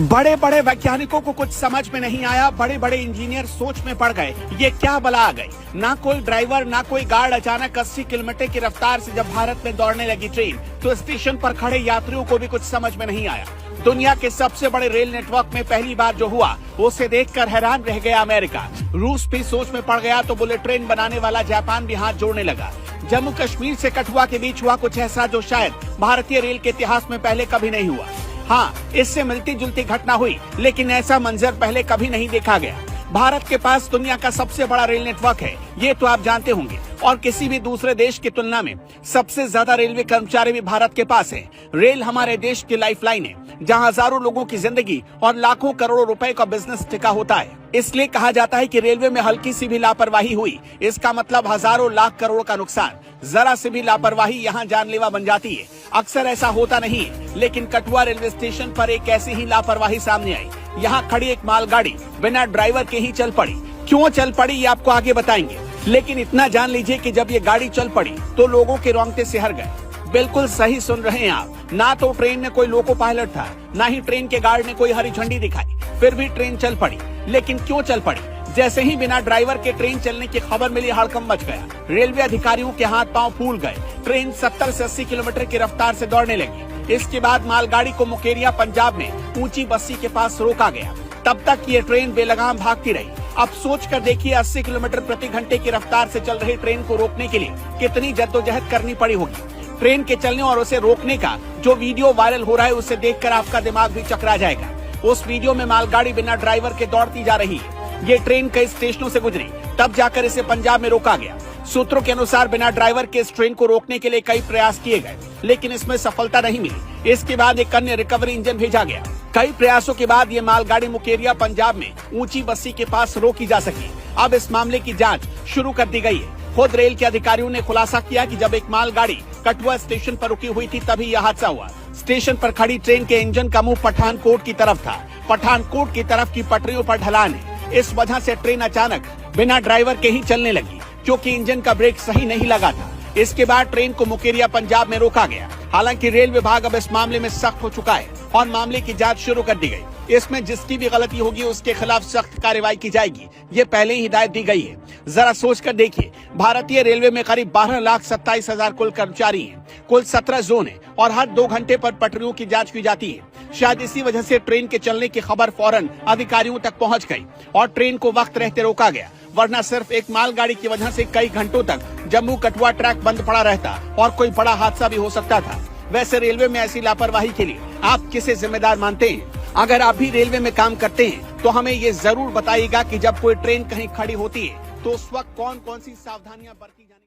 बड़े बड़े वैज्ञानिकों को कुछ समझ में नहीं आया, बड़े बड़े इंजीनियर सोच में पड़ गए, ये क्या बला आ गई। ना कोई ड्राइवर ना कोई गार्ड। अचानक 80 किलोमीटर की रफ्तार से जब भारत में दौड़ने लगी ट्रेन, तो स्टेशन पर खड़े यात्रियों को भी कुछ समझ में नहीं आया। दुनिया के सबसे बड़े रेल नेटवर्क में पहली बार जो हुआ, उसे देखकर हैरान रह गया अमेरिका। रूस भी सोच में पड़ गया तो बुलेट ट्रेन बनाने वाला जापान भी हाथ जोड़ने लगा। जम्मू कश्मीर से कठुआ के बीच हुआ कुछ ऐसा जो शायद भारतीय रेल के इतिहास में पहले कभी नहीं हुआ। हाँ, इससे मिलती जुलती घटना हुई, लेकिन ऐसा मंजर पहले कभी नहीं देखा गया। भारत के पास दुनिया का सबसे बड़ा रेल नेटवर्क है, ये तो आप जानते होंगे, और किसी भी दूसरे देश की तुलना में सबसे ज्यादा रेलवे कर्मचारी भी भारत के पास है। रेल हमारे देश की लाइफलाइन है, जहां हजारों लोगों की जिंदगी और लाखों करोड़ों रुपए का बिजनेस टिका होता है। इसलिए कहा जाता है कि रेलवे में हल्की सी भी लापरवाही हुई, इसका मतलब हजारों लाख करोड़ का नुकसान। जरा सी भी लापरवाही यहाँ जानलेवा बन जाती है। अक्सर ऐसा होता नहीं है, लेकिन कठुआ रेलवे स्टेशन पर एक ऐसी ही लापरवाही सामने आई। यहाँ खड़ी एक मालगाड़ी बिना ड्राइवर के ही चल पड़ी। क्यों चल पड़ी ये आपको आगे बताएंगे, लेकिन इतना जान लीजिए कि जब ये गाड़ी चल पड़ी तो लोगों के रोंगटे सिहर गए। बिल्कुल सही सुन रहे हैं आप। ना तो ट्रेन में कोई लोको पायलट था, ना ही ट्रेन के गार्ड ने कोई हरी झंडी दिखाई, फिर भी ट्रेन चल पड़ी। लेकिन क्यों चल पड़ी? जैसे ही बिना ड्राइवर के ट्रेन चलने की खबर मिली, हड़कंप मच गया। रेलवे अधिकारियों के हाथ पांव फूल गए। ट्रेन 70 से 80 किलोमीटर की रफ्तार से दौड़ने लगी। इसके बाद मालगाड़ी को मुकेरिया पंजाब में ऊंची बस्ती के पास रोका गया। तब तक ये ट्रेन बेलगाम भागती रही। अब सोच कर देखिए, 80 किलोमीटर प्रति घंटे की रफ्तार से चल रही ट्रेन को रोकने के लिए कितनी जद्दोजहद करनी पड़ी होगी। ट्रेन के चलने और उसे रोकने का जो वीडियो वायरल हो रहा है, उसे देखकर आपका दिमाग भी चकरा जाएगा। उस वीडियो में मालगाड़ी बिना ड्राइवर के दौड़ती जा रही है। ये ट्रेन कई स्टेशनों से गुजरी, तब जाकर इसे पंजाब में रोका गया। सूत्रों के अनुसार बिना ड्राइवर के इस ट्रेन को रोकने के लिए कई प्रयास किए गए, लेकिन इसमें सफलता नहीं मिली। इसके बाद एक अन्य रिकवरी इंजन भेजा गया। कई प्रयासों के बाद ये मालगाड़ी मुकेरिया पंजाब में ऊंची बस्ती के पास रोकी जा सकी। अब इस मामले की जांच शुरू कर दी गई है। खुद रेल के अधिकारियों ने खुलासा किया कि जब एक मालगाड़ी कठुआ स्टेशन पर रुकी हुई थी, तभी यह हादसा हुआ। स्टेशन पर खड़ी ट्रेन के इंजन का मुंह पठानकोट की तरफ था। पठानकोट की तरफ की पटरियों पर ढलान है। इस वजह से ट्रेन अचानक बिना ड्राइवर के ही चलने लगी, क्योंकि इंजन का ब्रेक सही नहीं लगा था। इसके बाद ट्रेन को मुकेरिया पंजाब में रोका गया। हालांकि रेल विभाग अब इस मामले में सख्त हो चुका है और मामले की जांच शुरू कर दी गई। इसमें जिसकी भी गलती होगी उसके खिलाफ सख्त कार्रवाई की जाएगी, ये पहले ही हिदायत दी गई है। जरा सोच कर देखिए, भारतीय रेलवे में करीब 12,27,000 कुल कर्मचारी हैं। कुल 17 जोन है और हर 2 घंटे पर पटरियों की जांच की जाती है। शायद इसी वजह से ट्रेन के चलने की खबर फौरन अधिकारियों तक पहुंच गई और ट्रेन को वक्त रहते रोका गया। वरना सिर्फ एक मालगाड़ी की वजह से कई घंटों तक जम्मू कठुआ ट्रैक बंद पड़ा रहता और कोई बड़ा हादसा भी हो सकता था। वैसे रेलवे में ऐसी लापरवाही के लिए आप किसे जिम्मेदार मानते हैं? अगर आप भी रेलवे में काम करते हैं तो हमें ये जरूर बताइएगा कि जब कोई ट्रेन कहीं खड़ी होती है तो उस वक्त कौन कौन सी सावधानियां बरती जानी।